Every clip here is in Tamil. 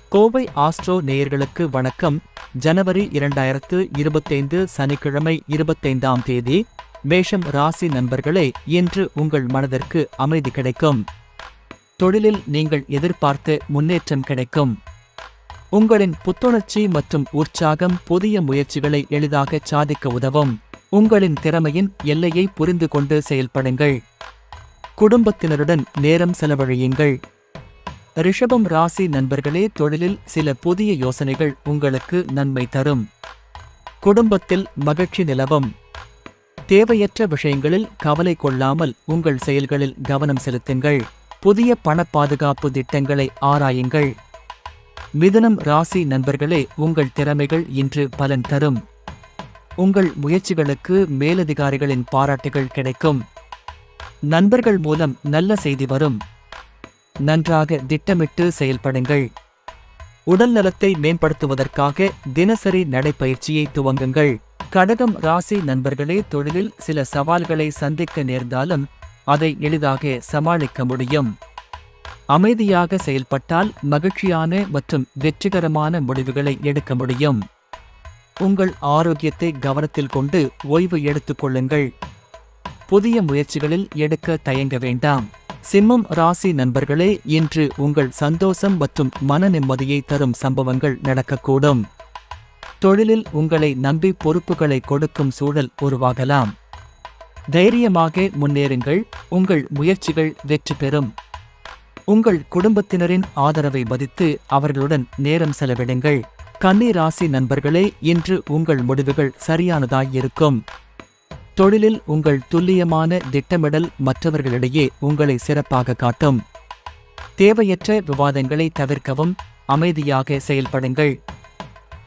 கோவை ஆஸ்ட்ரோ நேயர்களுக்கு வணக்கம். ஜனவரி 2025 சனிக்கிழமை 25ஆம் தேதி. மேஷம் ராசி நண்பர்களே, இன்று உங்கள் மனதிற்கு அமைதி கிடைக்கும். தொழிலில் நீங்கள் எதிர்பார்த்த முன்னேற்றம் கிடைக்கும். உங்களின் புத்துணர்ச்சி மற்றும் உற்சாகம் புதிய முயற்சிகளை எளிதாக சாதிக்க உதவும். உங்களின் திறமையின் எல்லையை புரிந்து கொண்டு செயல்படுங்கள். குடும்பத்தினருடன் நேரம் செலவழியுங்கள். ரிஷபம் ராசி நண்பர்களே, தொழிலில் சில புதிய யோசனைகள் உங்களுக்கு நன்மை தரும். குடும்பத்தில் மகிழ்ச்சி நிலவும். தேவையற்ற விஷயங்களில் கவலை கொள்ளாமல் உங்கள் செயல்களில் கவனம் செலுத்துங்கள். புதிய பண பாதுகாப்பு திட்டங்களை ஆராயுங்கள். மிதுனம் ராசி நண்பர்களே, உங்கள் திறமைகள் இன்று பலன் தரும். உங்கள் முயற்சிகளுக்கு மேலதிகாரிகளின் பாராட்டுகள் கிடைக்கும். நண்பர்கள் மூலம் நல்ல செய்தி வரும். நன்றாக திட்டமிட்டு செயல்படுங்கள். உடல் நலத்தை மேம்படுத்துவதற்காக தினசரி நடைப்பயிற்சியை துவங்குங்கள். கடகம் ராசி நண்பர்களே, தொழிலில் சில சவால்களை சந்திக்க நேர்ந்தாலும் அதை எளிதாக சமாளிக்க முடியும். அமைதியாக செயல்பட்டால் மகிழ்ச்சியான மற்றும் வெற்றிகரமான முடிவுகளை எடுக்க முடியும். உங்கள் ஆரோக்கியத்தை கவனத்தில் கொண்டு ஓய்வு எடுத்துக் கொள்ளுங்கள். புதிய முயற்சிகளில் எடுக்க தயங்க வேண்டாம். சிம்மம் ராசி நண்பர்களே, இன்று உங்கள் சந்தோஷம் மற்றும் மன நிம்மதியை தரும் சம்பவங்கள் நடக்கக்கூடும். தொழிலில் உங்களை நம்பி பொறுப்புகளை கொடுக்கும் சூழல் உருவாகலாம். தைரியமாக முன்னேறுங்கள். உங்கள் முயற்சிகள் வெற்றி பெறும். உங்கள் குடும்பத்தினரின் ஆதரவை மதித்து அவர்களுடன் நேரம் செலவிடுங்கள். கன்னி ராசி நண்பர்களே, இன்று உங்கள் முடிவுகள் சரியானதாயிருக்கும். தொழிலில் உங்கள் துல்லியமான திட்டமிடல் மற்றவர்களிடையே உங்களை சிறப்பாக காட்டும். தேவையற்ற விவாதங்களை தவிர்க்கவும். அமைதியாக செயல்படுங்கள்.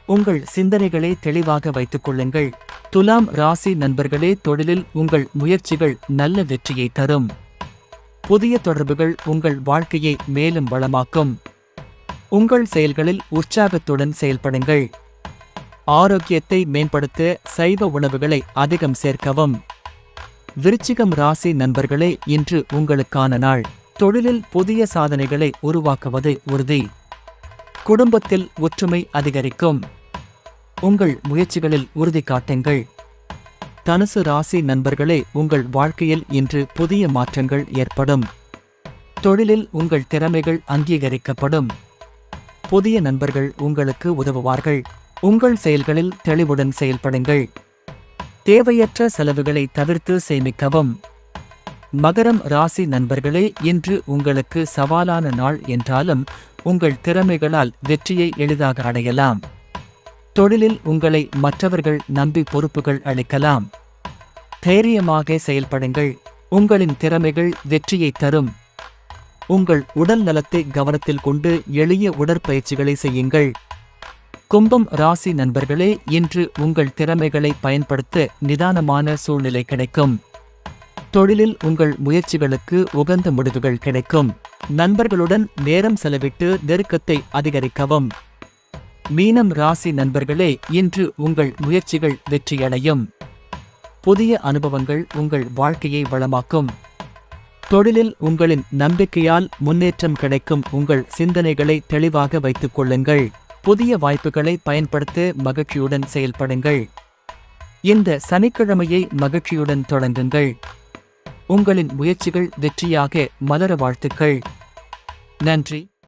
உங்கள் சிந்தனைகளை தெளிவாக வைத்துக் கொள்ளுங்கள். துலாம் ராசி நண்பர்களே, தொழிலில் உங்கள் முயற்சிகள் நல்ல வெற்றியை தரும். புதிய தொடர்புகள் உங்கள் வாழ்க்கையை மேலும் வளமாக்கும். உங்கள் செயல்களில் உற்சாகத்துடன் செயல்படுங்கள். ஆரோக்கியத்தை மேம்படுத்த சைவ உணவுகளை அதிகம் சேர்க்கவும். விருச்சிகம் ராசி நண்பர்களே, இன்று உங்களுக்கான நாள். தொழிலில் புதிய சாதனைகளை உருவாக்குவது உறுதி. குடும்பத்தில் ஒற்றுமை அதிகரிக்கும். உங்கள் முயற்சிகளில் உறுதி காட்டுங்கள். தனுசு ராசி நண்பர்களே, உங்கள் வாழ்க்கையில் இன்று புதிய மாற்றங்கள் ஏற்படும். தொழிலில் உங்கள் திறமைகள் அங்கீகரிக்கப்படும். புதிய நண்பர்கள் உங்களுக்கு உதவுவார்கள். உங்கள் செயல்களில் தெளிவுடன் செயல்படுங்கள். தேவையற்ற செலவுகளை தவிர்த்து சேமிக்கவும். மகரம் ராசி நண்பர்களே, இன்று உங்களுக்கு சவாலான நாள் என்றாலும் உங்கள் திறமைகளால் வெற்றியை எளிதாக அடையலாம். தொழிலில் உங்களை மற்றவர்கள் நம்பி பொறுப்புகள் அளிக்கலாம். தைரியமாக செயல்படுங்கள். உங்களின் திறமைகள் வெற்றியை தரும். உங்கள் உடல் நலத்தை கவனத்தில் கொண்டு எளிய உடற்பயிற்சிகளை செய்யுங்கள். கும்பம் ராசி நண்பர்களே, இன்று உங்கள் திறமைகளை பயன்படுத்த நிதானமான சூழ்நிலை கிடைக்கும். தொழிலில் உங்கள் முயற்சிகளுக்கு உகந்த முடிவுகள் கிடைக்கும். நண்பர்களுடன் நேரம் செலவிட்டு நெருக்கத்தை அதிகரிக்கவும். மீனம் ராசி நண்பர்களே, இன்று உங்கள் முயற்சிகள் வெற்றியடையும். புதிய அனுபவங்கள் உங்கள் வாழ்க்கையை வளமாக்கும். தொழிலில் உங்களின் நம்பிக்கையால் முன்னேற்றம் கிடைக்கும். உங்கள் சிந்தனைகளை தெளிவாக வைத்துக் கொள்ளுங்கள். புதிய வாய்ப்புகளை பயன்படுத்த மகிழ்ச்சியுடன் செயல்படுங்கள். இந்த சனிக்கிழமையை மகிழ்ச்சியுடன் தொடங்குங்கள். உங்களின் முயற்சிகள் வெற்றியாக மலர வாழ்த்துக்கள். நன்றி.